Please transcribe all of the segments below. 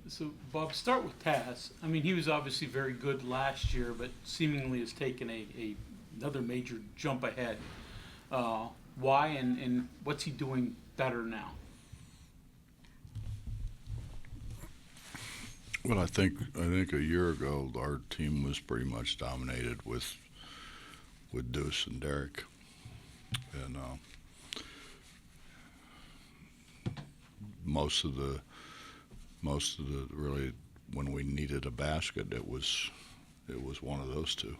So, Bob, start with Taz. I mean, he was obviously very good last year, but seemingly has taken another major jump ahead. Why and what's he doing better now? Well, I think a year ago our team was pretty much dominated with Deuce and Derek, and most of the really when we needed a basket, it was one of those two.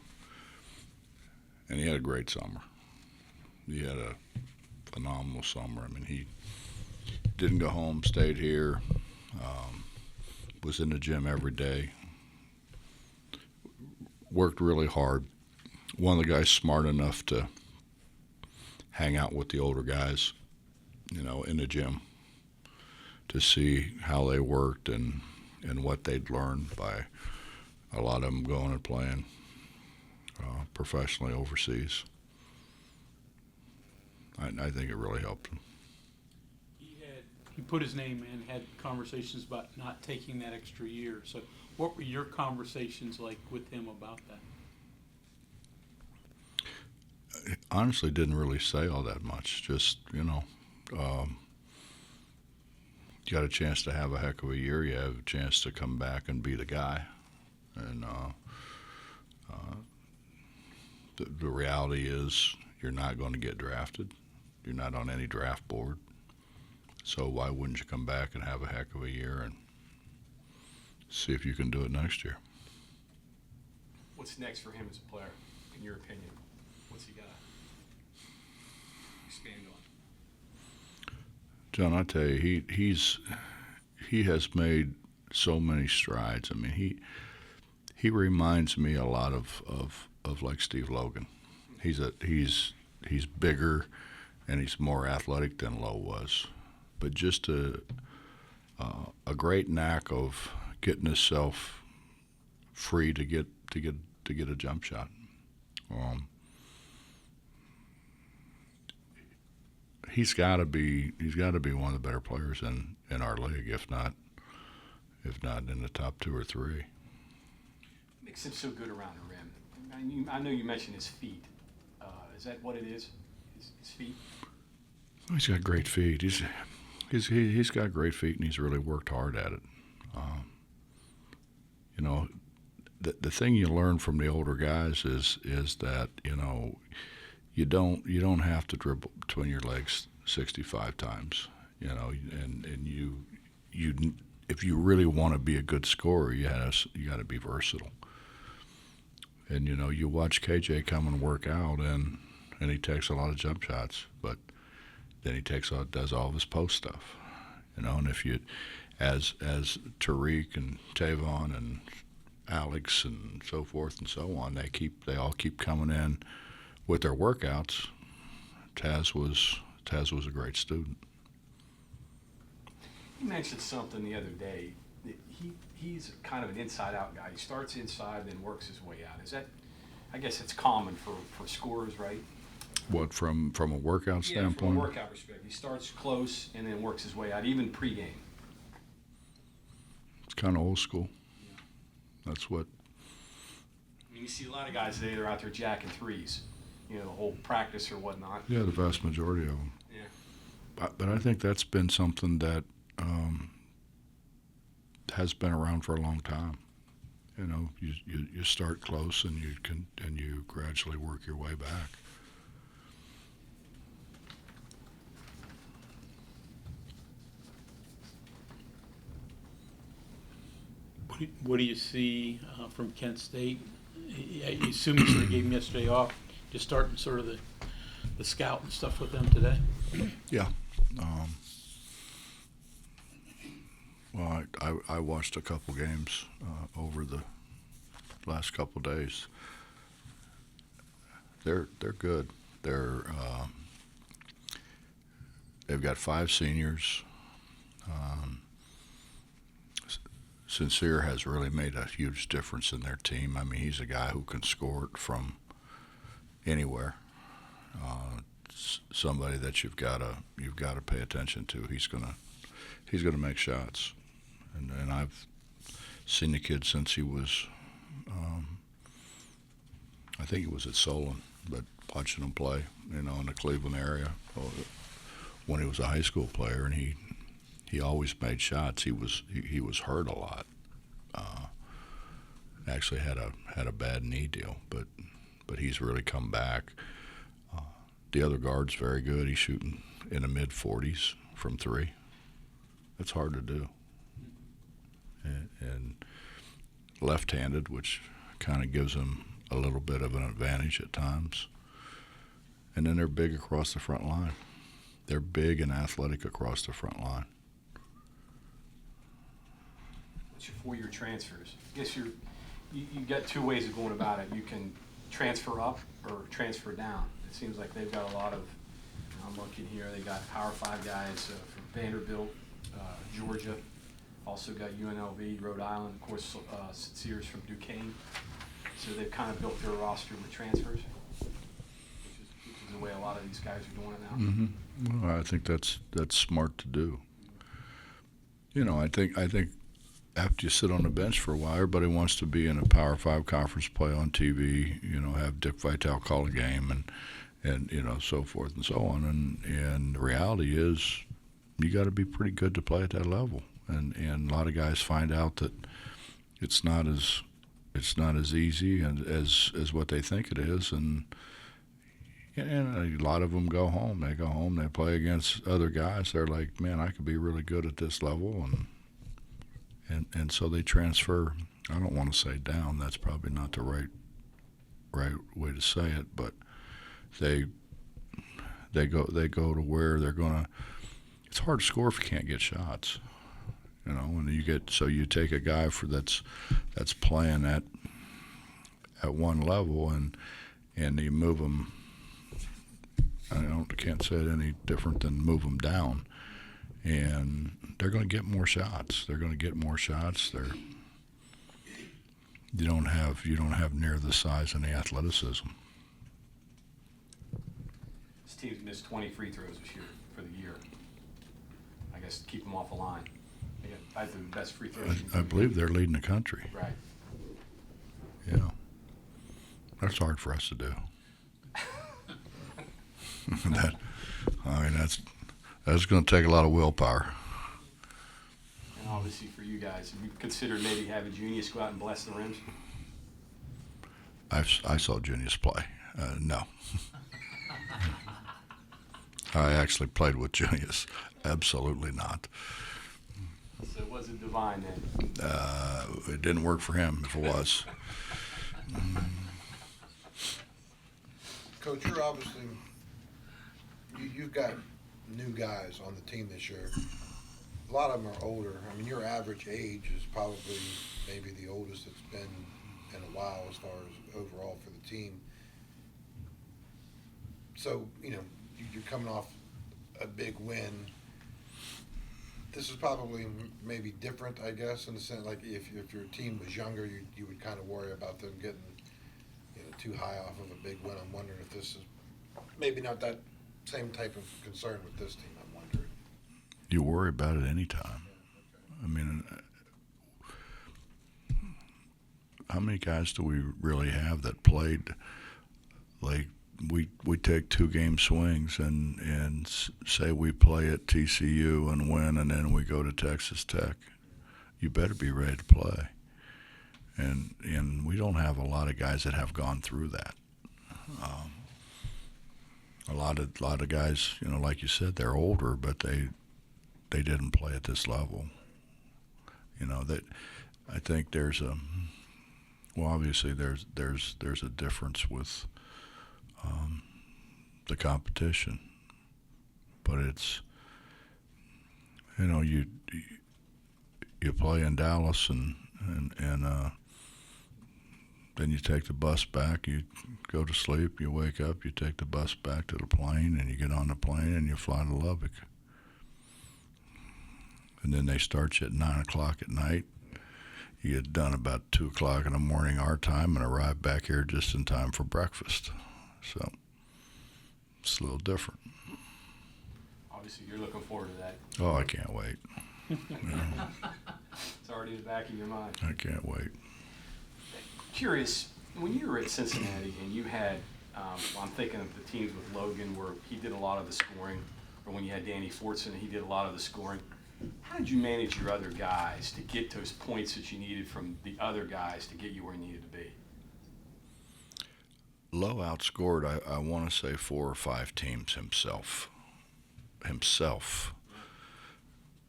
And he had a great summer. He had a phenomenal summer. I mean, he didn't go home, stayed here, was in the gym every day, worked really hard. One of the guys smart enough to hang out with the older guys, in the gym to see how they worked and what they'd learned by a lot of them going and playing professionally overseas. I think it really helped him. He put his name in, had conversations about not taking that extra year. So what were your conversations like with him about that? Honestly, didn't really say all that much. Just, you got a chance to have a heck of a year. You have a chance to come back and be the guy. And the reality is you're not going to get drafted. You're not on any draft board. So why wouldn't you come back and have a heck of a year and see if you can do it next year? What's next for him as a player, in your opinion? What's he got to expand on? John, I tell you, he has made so many strides. I mean, he reminds me a lot of like Steve Logan. He's bigger and he's more athletic than Lowe was, but just a great knack of getting himself free to get a jump shot. He's got to be one of the better players in our league, if not in the top two or three. What makes him so good around the rim? I know you mentioned his feet. Is that what it is? His feet? He's got great feet. He's got great feet, and he's really worked hard at it. The thing you learn from the older guys is that you don't have to dribble between your legs 65 times. And you if you really want to be a good scorer, you got to be versatile. And you watch KJ come and work out, and he takes a lot of jump shots, but then he does all of his post stuff. And if you, as Tariq and Tavon and Alex and so forth and so on, they all keep coming in with their workouts. Taz was a great student. You mentioned something the other day. That he's kind of an inside-out guy. He starts inside, then works his way out. Is that? I guess it's common for scorers, right? What, from a workout standpoint? Yeah, from a workout perspective. He starts close and then works his way out, even pregame. It's kind of old school. Yeah. That's what. I mean, you see a lot of guys today, they're out there jacking threes, the whole practice or whatnot. Yeah, the vast majority of them. Yeah. But I think that's been something that has been around for a long time. You start close and you gradually work your way back. What do you see from Kent State? I assume you sort of gave him yesterday off, just starting sort of the scout and stuff with them today. Yeah. Well, I watched a couple games over the last couple days. They're good. They've got 5 seniors. Sincere has really made a huge difference in their team. I mean, he's a guy who can score it from anywhere. Somebody that you've got to pay attention to. He's gonna make shots, and Seen the kid since he was, I think he was at Solon, but watching him play, in the Cleveland area when he was a high school player, and he always made shots. He was hurt a lot. Actually had a bad knee deal, but he's really come back. The other guard's very good. He's shooting in the mid-40s from three. That's hard to do. And left-handed, which kind of gives him a little bit of an advantage at times. And then they're big across the front line. They're big and athletic across the front line. What's your 4-year transfers? I guess you got two ways of going about it. You can transfer up or transfer down. It seems like they've got a lot of, I'm looking here, they got Power 5 guys from Vanderbilt, Georgia, also got UNLV, Rhode Island, of course, Sears from Duquesne. So they've kind of built their roster with transfers, which is the way a lot of these guys are doing it now. Mm-hmm. Well, I think that's smart to do. I think after you sit on the bench for a while, everybody wants to be in a Power 5 conference, play on TV, have Dick Vitale call a game and so forth and so on. And the reality is you got to be pretty good to play at that level. And a lot of guys find out that it's not as easy as what they think it is. And a lot of them go home. They go home, they play against other guys. They're like, man, I could be really good at this level. And so they transfer. I don't want to say down. That's probably not the right way to say it. But they go to where they're gonna. It's hard to score if you can't get shots. When you take a guy that's playing at one level and you move them. I can't say it any different than move them down. And they're going to get more shots. You don't have near the size and the athleticism. This team's missed 20 free throws this year for the year. I guess keep them off the line. They got, I think, the best free throws. I believe they're leading the country. Right. Yeah. That's hard for us to do. That's going to take a lot of willpower. And obviously for you guys, have you considered maybe having Junius go out and bless the rims? I saw Junius play. No. I actually played with Junius. Absolutely not. So it wasn't divine then? It didn't work for him if it was. Coach, you're obviously you've got new guys on the team this year. A lot of them are older. I mean, your average age is probably maybe the oldest it's been in a while as far as overall for the team. So, you're coming off a big win. This is probably maybe different, I guess, in the sense like if your team was younger, you would kind of worry about them getting too high off of a big win. I'm wondering if this is maybe not that same type of concern with this team. I'm wondering. You worry about it anytime. I mean, how many guys do we really have that played like we take 2-game swings and say we play at TCU and win, and then we go to Texas Tech? You better be ready to play. And we don't have a lot of guys that have gone through that. A lot of guys, like you said, they're older, but they didn't play at this level. That I think there's obviously there's a difference with the competition, but it's you play in Dallas and then you take the bus back, you go to sleep, you wake up, you take the bus back to the plane, and you get on the plane and you fly to Lubbock. And then they start you at 9 o'clock at night. You get done about 2 o'clock in the morning our time and arrive back here just in time for breakfast. So it's a little different. Obviously, you're looking forward to that. Oh, I can't wait. It's already in the back of your mind. I can't wait. Curious, when you were at Cincinnati and you had, I'm thinking of the teams with Logan where he did a lot of the scoring, or when you had Danny Fortson, he did a lot of the scoring. How did you manage your other guys to get those points that you needed from the other guys to get you where you needed to be? Lowe outscored, I want to say 4 or 5 teams himself.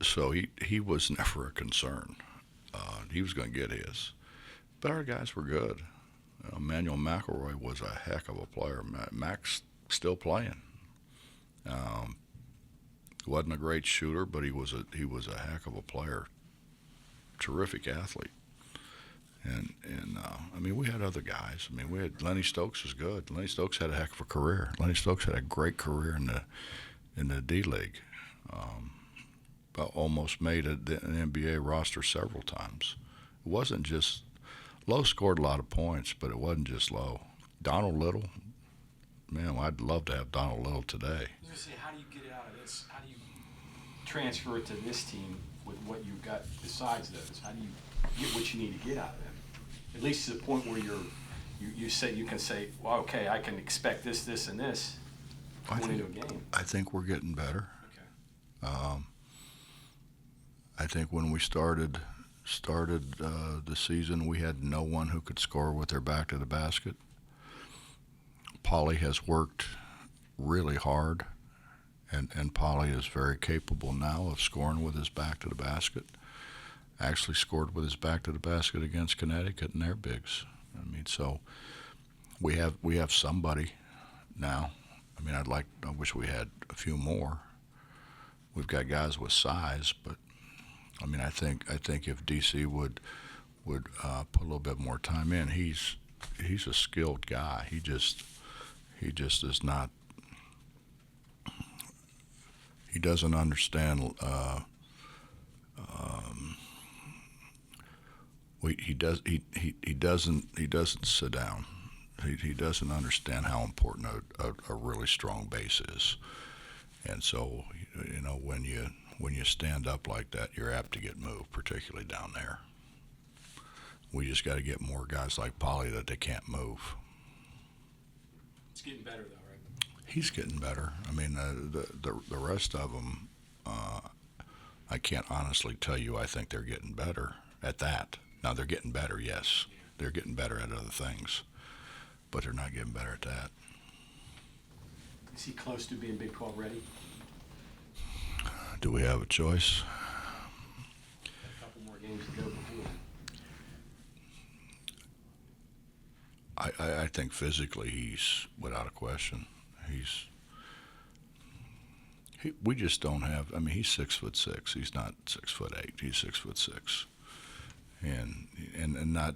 So he was never a concern. He was going to get his. But our guys were good. Emmanuel McElroy was a heck of a player. Mac's still playing. Wasn't a great shooter, but he was a heck of a player. Terrific athlete. And I mean, we had other guys. I mean, we had Lenny Stokes was good. Lenny Stokes had a heck of a career. Lenny Stokes had a great career in the D League. Almost made an NBA roster several times. It wasn't just Lowe scored a lot of points, but it wasn't just Lowe. Donald Little, man, I'd love to have Donald Little today. I was going to say, how do you get it out of this? How do you transfer it to this team with what you've got besides those? How do you get what you need to get out of them? At least to the point where you can say, well, okay, I can expect this, this, and this going into a game. I think we're getting better. Okay. I think when we started the season, we had no one who could score with their back to the basket. Paulie has worked really hard, and Paulie is very capable now of scoring with his back to the basket. Actually scored with his back to the basket against Connecticut and their bigs. I mean, so we have somebody now. I mean, I wish we had a few more. We've got guys with size, but I mean, I think if DC would put a little bit more time in, he's a skilled guy. He just is not. He doesn't understand. He doesn't sit down. He doesn't understand how important a really strong base is, and so when you stand up like that, you're apt to get moved, particularly down there. We just got to get more guys like Paulie that they can't move. It's getting better, though, right? He's getting better. I mean, the rest of them, I can't honestly tell you I think they're getting better at that. Now, they're getting better, yes. They're getting better at other things, but they're not getting better at that. Is he close to being Big 12 ready? Do we have a choice? A couple more games to go before then. I think physically he's without a question. We just don't have. I mean, he's 6'6". He's not 6'8". He's 6'6". And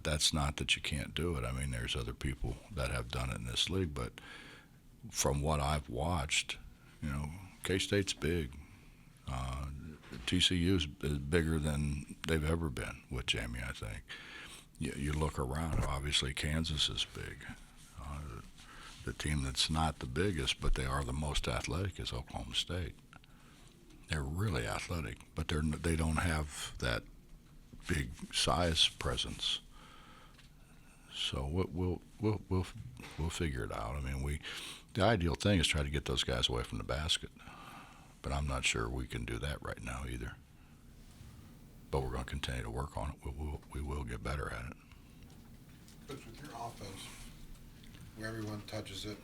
that's not that you can't do it. I mean, there's other people that have done it in this league, but from what I've watched, K-State's big. TCU is bigger than they've ever been with Jamie, I think. You look around, obviously Kansas is big. The team that's not the biggest, but they are the most athletic, is Oklahoma State. They're really athletic, but they don't have that big size presence. So we'll figure it out. I mean, the ideal thing is try to get those guys away from the basket. But I'm not sure we can do that right now either. But we're going to continue to work on it. We will get better at it. But with your offense, where everyone touches it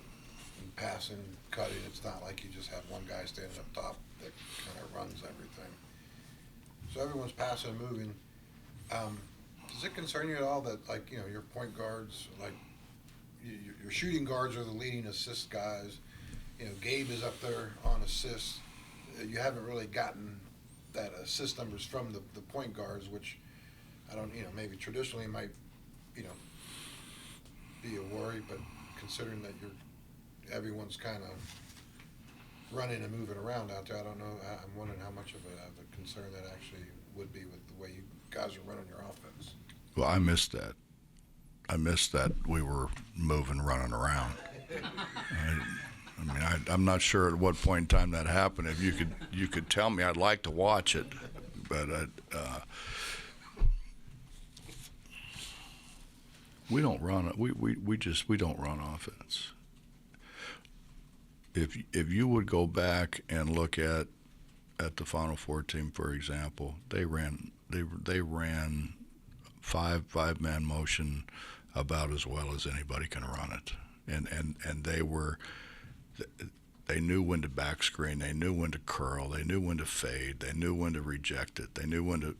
and passing, cutting, it's not like you just have one guy standing up top that kind of runs everything. So everyone's passing and moving. Does it concern you at all that, your point guards, your shooting guards are the leading assist guys? Gabe is up there on assists. You haven't really gotten that assist numbers from the point guards, which I don't, maybe traditionally might, be a worry, but considering that everyone's kind of running and moving around out there, I don't know. I'm wondering how much of a concern that actually would be with the way you guys are running your offense. Well, I missed that. I missed that we were moving, running around. I mean, I'm not sure at what point in time that happened. If you could tell me, I'd like to watch it. But We don't run. We don't run offense. If you would go back and look at the Final Four team, for example, they ran five-man motion about as well as anybody can run it, and they knew when to back screen, they knew when to curl, they knew when to fade, they knew when to reject it, they knew when to,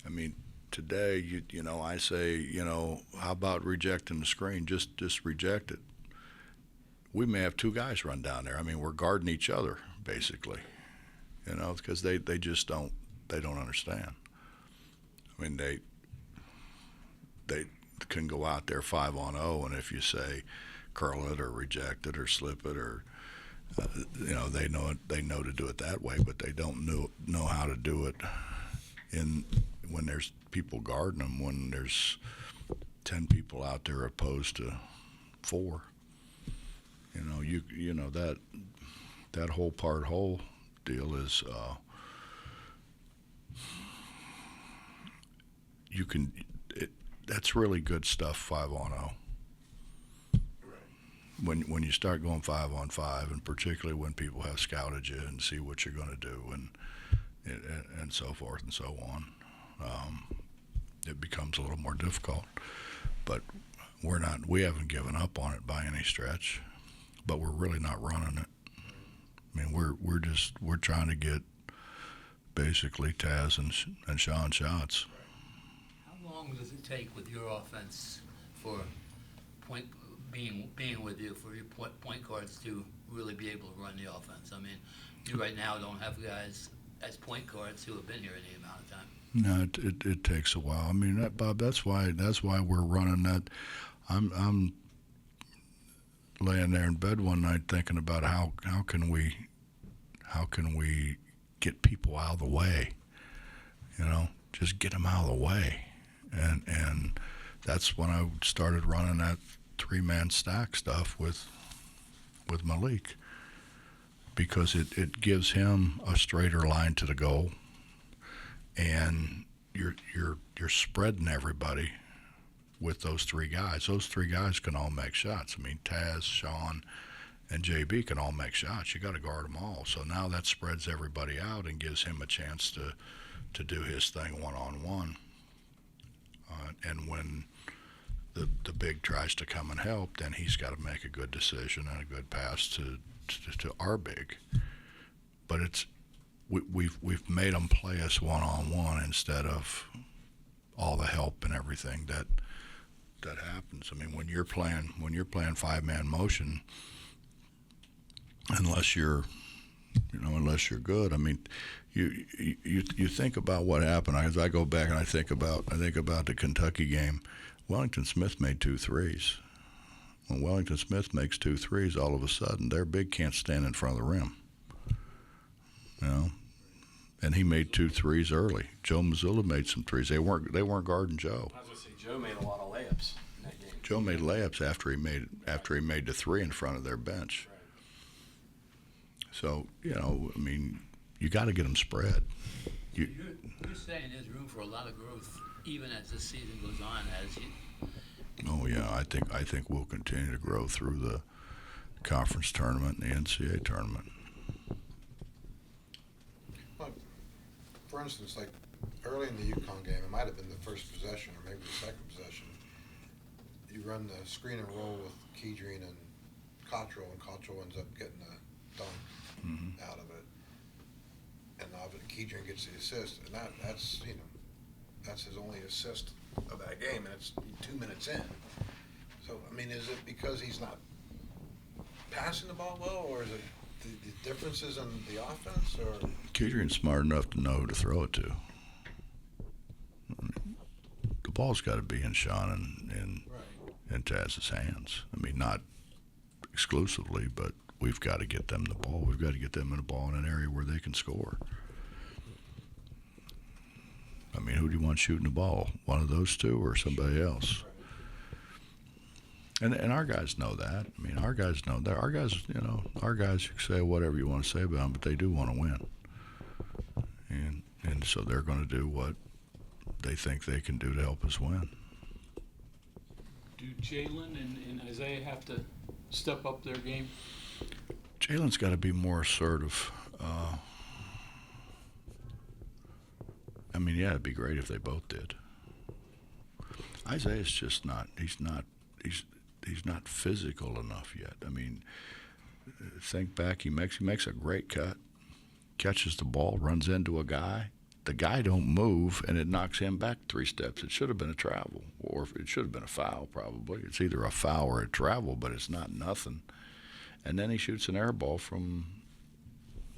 I mean, today I say, how about rejecting the screen? Just reject it. We may have two guys run down there. I mean, we're guarding each other basically, because they just don't understand. I mean, they can go out there 5-on-0, and if you say curl it or reject it or slip it or they know to do it that way, but they don't know how to do it when there's people guarding them, when there's 10 people out there opposed to 4. That whole part whole deal is that's really good stuff 5-on-0. When you start going 5-on-5, and particularly when people have scouted you and see what you're going to do and so forth and so on, it becomes a little more difficult. But we haven't given up on it by any stretch, but we're really not running it. I mean, we're trying to get basically Taz and Sean shots. How long does it take with your offense for being with you for your point guards to really be able to run the offense? I mean, you right now don't have guys as point guards who have been here any amount of time. No, it takes a while. I mean, Bob, that's why we're running that. I'm laying there in bed one night thinking about how can we get people out of the way, just get them out of the way, and that's when I started running that 3-man stack stuff with Malik, because it gives him a straighter line to the goal, and you're spreading everybody with those 3 guys. Those 3 guys can all make shots. I mean, Taz, Sean, and JB can all make shots. You got to guard them all. So now that spreads everybody out and gives him a chance to do his thing one-on-one. And when the big tries to come and help, then he's got to make a good decision and a good pass to our big. But we've made them play us one-on-one instead of all the help and everything that happens. I mean, when you're playing 5-man motion, unless you're good, I mean, you think about what happened. As I go back and I think about the Kentucky game, Wellington Smith made 2 threes. When Wellington Smith makes 2 threes, all of a sudden their big can't stand in front of the rim. And he made 2 threes early. Joe Mazzulla made some threes. They weren't guarding Joe. I was gonna say Joe made a lot of layups in that game. Joe made layups after he made the 3 in front of their bench. Right. So I mean, you got to get them spread. You're saying there's room for a lot of growth even as this season goes on. Oh yeah, I think we'll continue to grow through the conference tournament and the NCAA tournament. For instance, like early in the UConn game, it might have been the first possession or maybe the second possession. You run the screen and roll with Kedrine and Cottrell, and Cottrell ends up getting a dunk out of it. And obviously Kedrine gets the assist, and that's his only assist of that game, and it's 2 minutes in. So, I mean, is it because he's not passing the ball well, or is it the differences in the offense, or? Kedrine's smart enough to know who to throw it to. I mean, the ball's got to be in Sean and Taz's hands. I mean, not exclusively, but we've got to get them the ball. We've got to get them in the ball in an area where they can score. I mean, who do you want shooting the ball? One of those two or somebody else? And our guys know that. I mean, our guys know that. Our guys, you can say whatever you want to say about them, but they do want to win. And so they're going to do what they think they can do to help us win. Do Jalen and Isaiah have to step up their game? Jalen's got to be more assertive. I mean, yeah, it'd be great if they both did. Isaiah's just not. He's not physical enough yet. I mean, think back. He makes a great cut, catches the ball, runs into a guy. The guy don't move, and it knocks him back 3 steps. It should have been a travel, or it should have been a foul probably. It's either a foul or a travel, but it's not nothing. And then he shoots an air ball from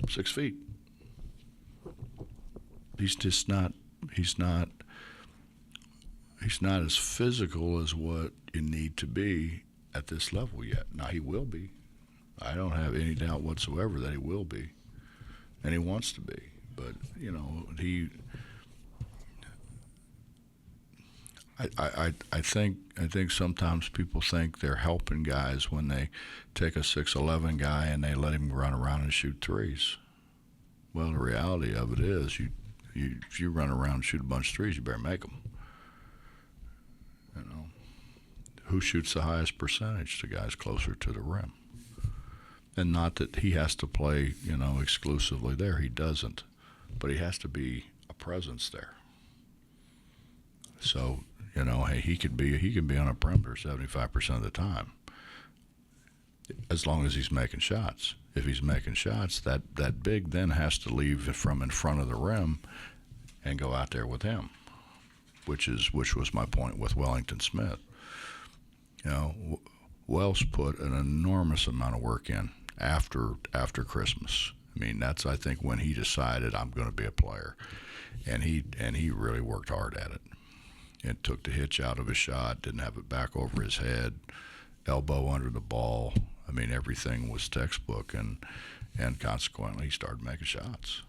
6 feet. He's just not. He's not as physical as what you need to be at this level yet. Now he will be. I don't have any doubt whatsoever that he will be, and he wants to be. But you know, I think sometimes people think they're helping guys when they take a 6'11" guy and they let him run around and shoot threes. Well, the reality of it is, if you run around and shoot a bunch of threes, you better make them. You know, who shoots the highest percentage? The guys closer to the rim. And not that he has to play, you know, exclusively there. He doesn't. But he has to be a presence there. So, you know, hey, he can be on a perimeter 75% of the time, as long as he's making shots. If he's making shots, that big then has to leave from in front of the rim and go out there with him, which was my point with Wellington Smith. You know, Wells put an enormous amount of work in after Christmas. I mean, that's, I think, when he decided I'm going to be a player, and he really worked hard at it. And took the hitch out of his shot, didn't have it back over his head, elbow under the ball. I mean, everything was textbook, and consequently, he started making shots.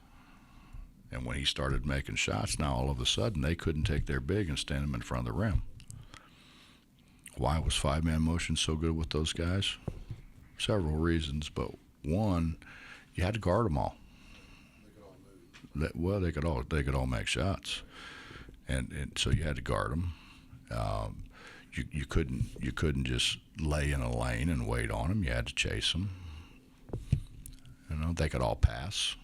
And when he started making shots, now all of a sudden they couldn't take their big and stand him in front of the rim. Why was 5-man motion so good with those guys? Several reasons, but one, you had to guard them all. Well, they could all make shots, and so you had to guard them. You couldn't just lay in a lane and wait on them. You had to chase them. You know, they could all pass.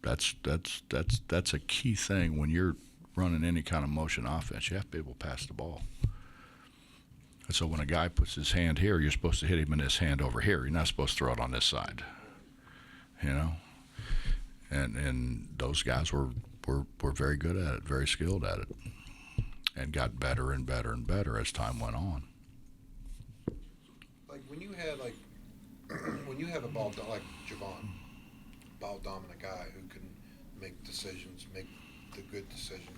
That's a key thing when you're running any kind of motion offense. You have to be able to pass the ball. And so when a guy puts his hand here, you're supposed to hit him in his hand over here. You're not supposed to throw it on this side. You know, and those guys were very good at it, very skilled at it, and got better and better and better as time went on. Like when you had when you have a like Javon, ball dominant guy who can make decisions, make the good decision.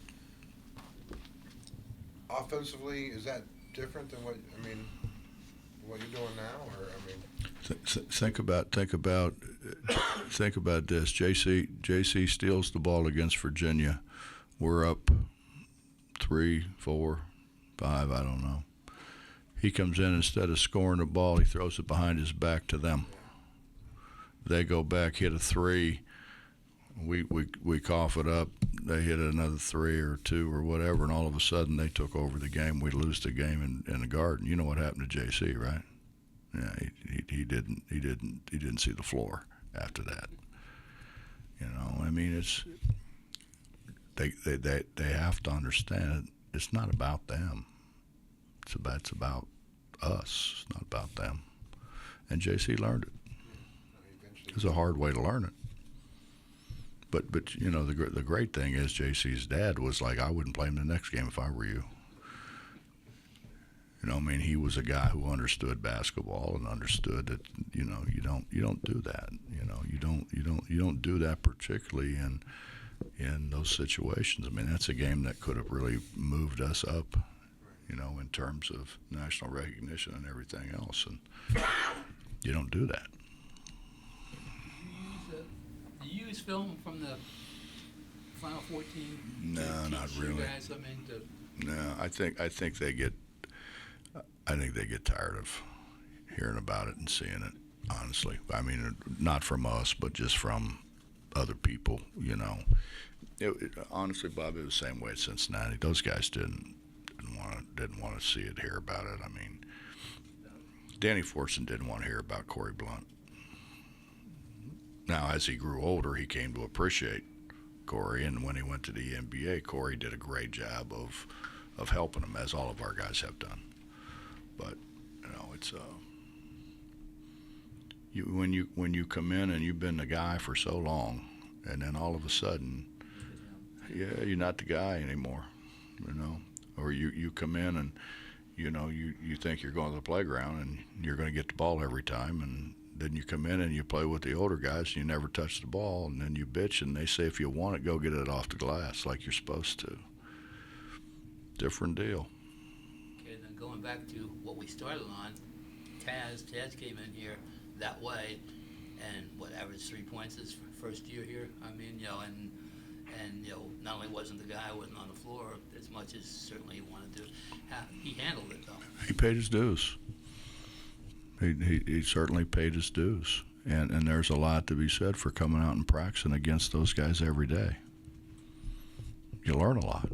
Offensively, is that different than what you're doing now, or I mean? Think about this. JC steals the ball against Virginia. We're up 3, 4, 5, I don't know. He comes in, instead of scoring the ball, he throws it behind his back to them. They go back, hit a 3. We cough it up. They hit another 3 or 2 or whatever, and all of a sudden they took over the game. We lose the game in the Garden. You know what happened to JC, right? Yeah, he didn't see the floor after that. You know, I mean, it's they have to understand it's not about them. It's about us. It's not about them. And JC learned it. It was a hard way to learn it. But you know, the great thing is JC's dad was like, I wouldn't play him the next game if I were you. You know, I mean, he was a guy who understood basketball and understood that, you know, you don't do that. You know, you don't do that, particularly in those situations. I mean, that's a game that could have really moved us up, you know, in terms of national recognition and everything else, and you don't do that. Do you use film from the Final 14? No, not really. Guys, I mean, No, I think they get tired of hearing about it and seeing it, honestly. I mean, not from us, but just from other people, you know. Honestly, Bob, it was the same way at Cincinnati. Those guys didn't want didn't want to see it, hear about it. I mean, Danny Fortson didn't want to hear about Corey Blunt. Now, as he grew older, he came to appreciate Corey, and when he went to the NBA, Corey did a great job of helping him, as all of our guys have done. But it's when you come in and you've been the guy for so long, and then all of a sudden, you're not the guy anymore, or you come in and you think you're going to the playground and you're going to get the ball every time, and then you come in and you play with the older guys and you never touch the ball, and then you bitch and they say if you want it, go get it off the glass like you're supposed to. Different deal. Okay, then going back to what we started on, Taz came in here that way, and averaged 3 points his first year here. I mean, and not only wasn't the guy wasn't on the floor as much as certainly he wanted to. He handled it though. He paid his dues. He certainly paid his dues, and there's a lot to be said for coming out and practicing against those guys every day. You learn a lot.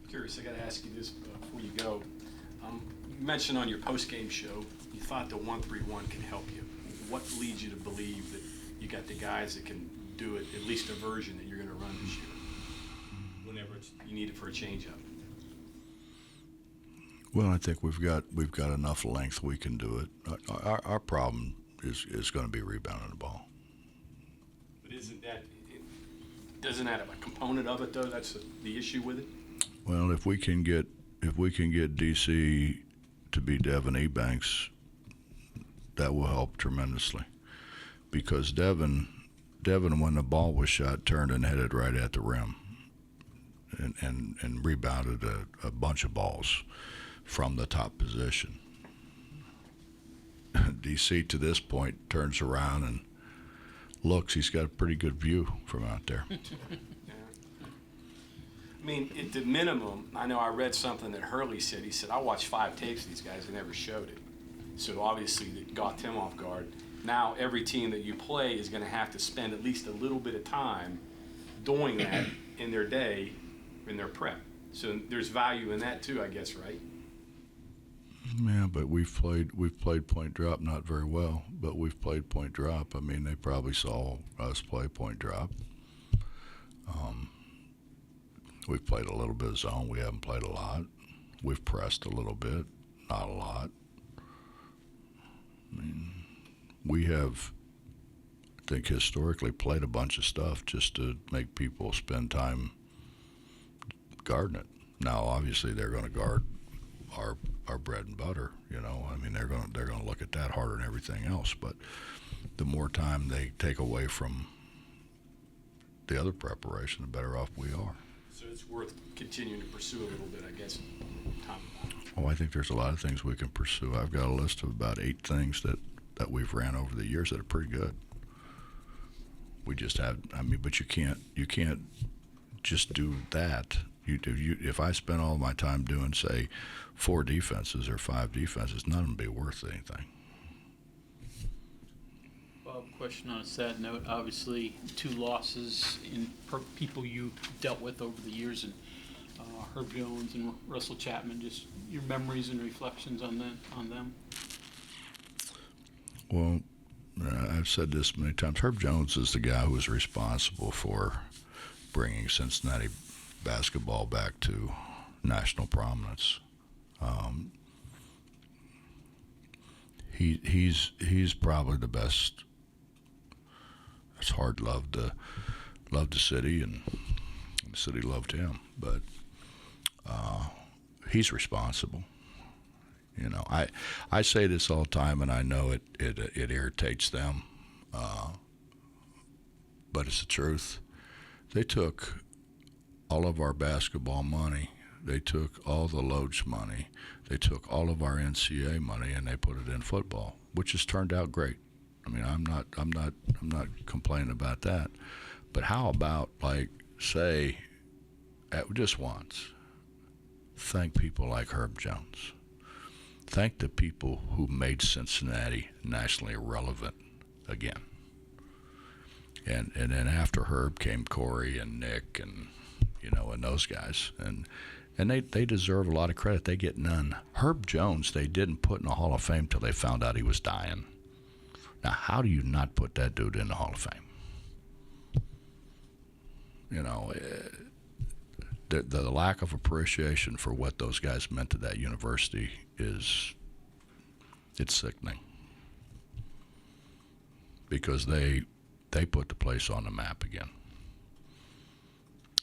Curious, I got to ask you this before you go. You mentioned on your post-game show you thought the 1-3-1 can help you. What leads you to believe that you got the guys that can do it, at least a version that you're going to run this year, whenever you need it for a change-up? Well, I think we've got enough length we can do it. Our problem is going to be rebounding the ball. But doesn't that have a component of it though? That's the issue with it. Well, if we can get DC to be Devin Ebanks, that will help tremendously, because Devin, when the ball was shot, turned and headed right at the rim, and rebounded a bunch of balls from the top position. DC to this point turns around and looks. He's got a pretty good view from out there. Yeah. I mean, at the minimum, I know I read something that Hurley said. He said, I watched 5 tapes of these guys and never showed it. So obviously it got him off guard. Now every team that you play is going to have to spend at least a little bit of time doing that in their day, in their prep. So there's value in that too, I guess, right? Yeah, but we've played point drop not very well, but we've played point drop. I mean, they probably saw us play point drop. We've played a little bit of zone. We haven't played a lot. We've pressed a little bit, not a lot. I mean, we have, I think, historically played a bunch of stuff just to make people spend time guarding it. Now, obviously, they're going to guard our bread and butter. I mean, they're going to look at that harder than everything else. But the more time they take away from the other preparation, the better off we are. So it's worth continuing to pursue a little bit, I guess, time. Oh, I think there's a lot of things we can pursue. I've got a list of about 8 things that we've ran over the years that are pretty good. We just have, but you can't just do that. If I spent all my time doing, say, 4 defenses or 5 defenses, none of them would be worth anything. Bob, question on a sad note. Obviously, 2 losses in people you dealt with over the years, and Herb Jones and Russell Chapman. Just your memories and reflections on them. Well, I've said this many times. Herb Jones is the guy who was responsible for bringing Cincinnati basketball back to national prominence. He's probably the best. It's hard loved the city, and the city loved him, but he's responsible. I say this all the time, and I know it irritates them, but it's the truth. They took all of our basketball money. They took all the Loach money. They took all of our NCAA money, and they put it in football, which has turned out great. I mean, I'm not complaining about that. But how about, say, just once, thank people like Herb Jones. Thank the people who made Cincinnati nationally relevant again. And then after Herb came Corey and Nick and and those guys. And And they deserve a lot of credit. They get none. Herb Jones, they didn't put in the Hall of Fame till they found out he was dying. Now, how do you not put that dude in the Hall of Fame? You know, the lack of appreciation for what those guys meant to that university it's sickening. Because they put the place on the map again.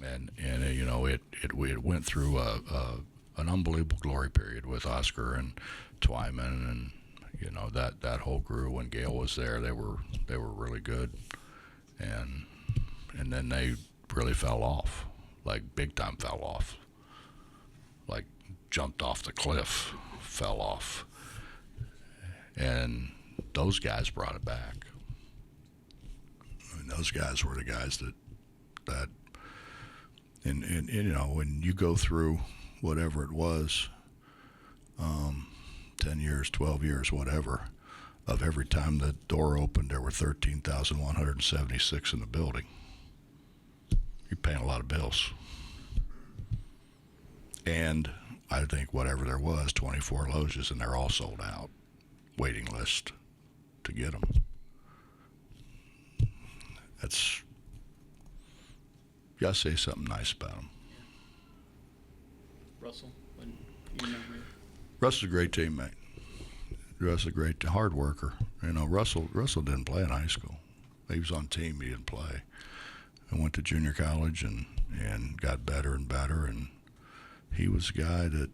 And you know, it went through an unbelievable glory period with Oscar and Twyman, and you know that whole crew. When Gail was there, they were really good, and then they really fell off, like big time fell off, like jumped off the cliff, fell off, and those guys brought it back. I mean, those guys were the guys that. And you know, when you go through whatever it was, 10 years, 12 years, whatever, of every time the door opened, there were 13,176 in the building. You're paying a lot of bills. And I think whatever there was, 24 loges, and they're all sold out. Waiting list to get them. That's... You gotta say something nice about him. Russell, when you remember it. Russell's a great teammate. Russell's a great hard worker. You know, Russell didn't play in high school. He was on team. He didn't play. I went to junior college and got better and better. And he was a guy that,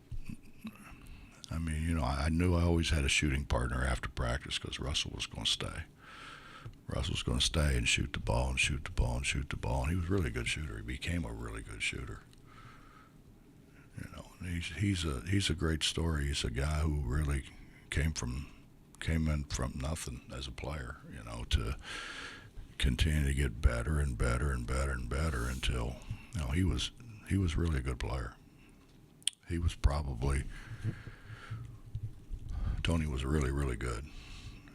I mean, you know, I knew I always had a shooting partner after practice because Russell was going to stay. Russell's going to stay and shoot the ball and shoot the ball and shoot the ball. And he was a really good shooter. He became a really good shooter. You know, and he's a great story. He's a guy who really came in from nothing as a player, you know, to continue to get better and better and better and better until, you know, he was really a good player. He was probably, Tony was really, really good.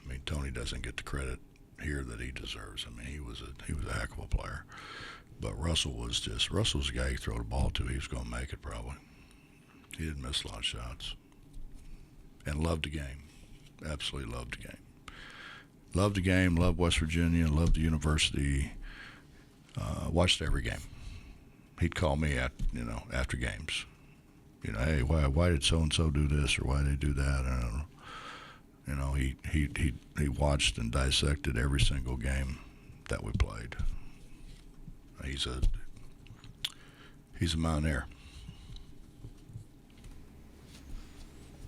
I mean, Tony doesn't get the credit here that he deserves. I mean, he was a heck of a player. But Russell was the guy you throw the ball to, he was going to make it probably. He didn't miss a lot of shots. And loved the game. Absolutely loved the game. Loved the game, loved West Virginia, loved the university. Watched every game. He'd call me after games. You know, hey, why did so and so do this, or why did they do that? I don't know. You know, he watched and dissected every single game that we played. He's a mountaineer.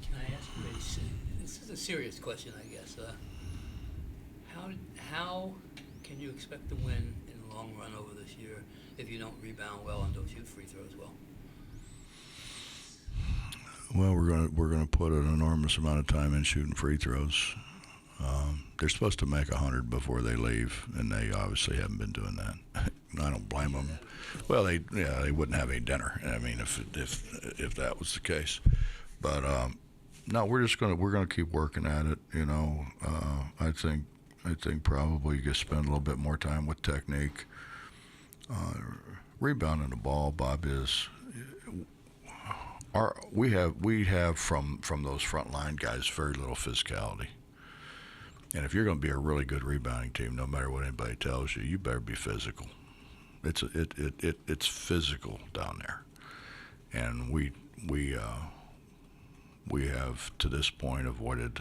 Can I ask you this is a serious question, I guess. How can you expect to win in the long run over this year if you don't rebound well and don't shoot free throws well? Well, we're gonna put an enormous amount of time in shooting free throws. They're supposed to make 100 before they leave, and they obviously haven't been doing that. I don't blame them. Well, they wouldn't have any dinner. I mean, if that was the case. But no, we're gonna keep working at it. You know, I think probably you spend a little bit more time with technique. Rebounding the ball, Bob, is. We have from those front line guys very little physicality, and if you're going to be a really good rebounding team, no matter what anybody tells you, you better be physical. It's physical down there, and we have to this point avoided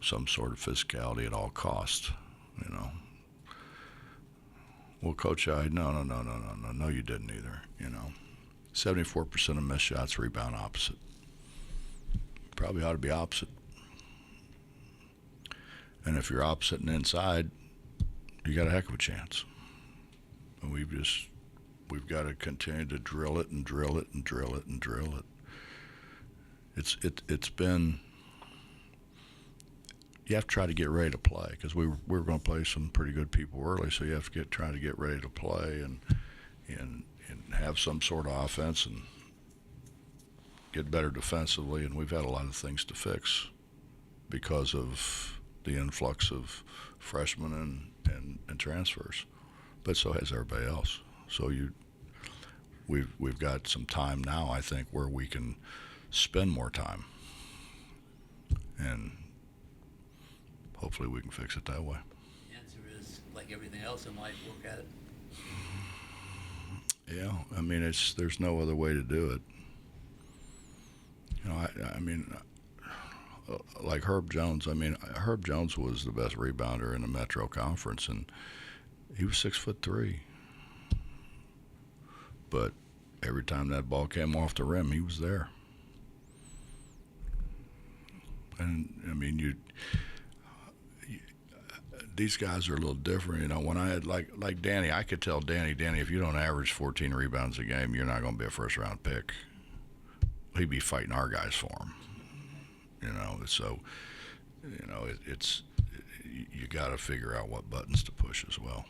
some sort of physicality at all costs. You know. Well, Coach, no, you didn't either. You know. 74% of missed shots rebound opposite. Probably ought to be opposite. And if you're opposite and inside, you got a heck of a chance. And we've got to continue to drill it and drill it and drill it and drill it. It's been. You have to try to get ready to play because we were going to play some pretty good people early, so you have to try to get ready to play and have some sort of offense and get better defensively, and we've had a lot of things to fix because of the influx of freshmen and transfers, but so has everybody else. So we've got some time now, I think, where we can spend more time, and hopefully we can fix it that way. The answer is, like everything else in life, work at it. Yeah, I mean, there's no other way to do it. You know, I mean, like Herb Jones. I mean, Herb Jones was the best rebounder in the Metro Conference, and he was 6'3". But every time that ball came off the rim, he was there. And I mean, these guys are a little different. You know, when I had like Danny, I could tell Danny, if you don't average 14 rebounds a game, you're not going to be a first round pick. He'd be fighting our guys for him. You know, so you know it's you got to figure out what buttons to push as well.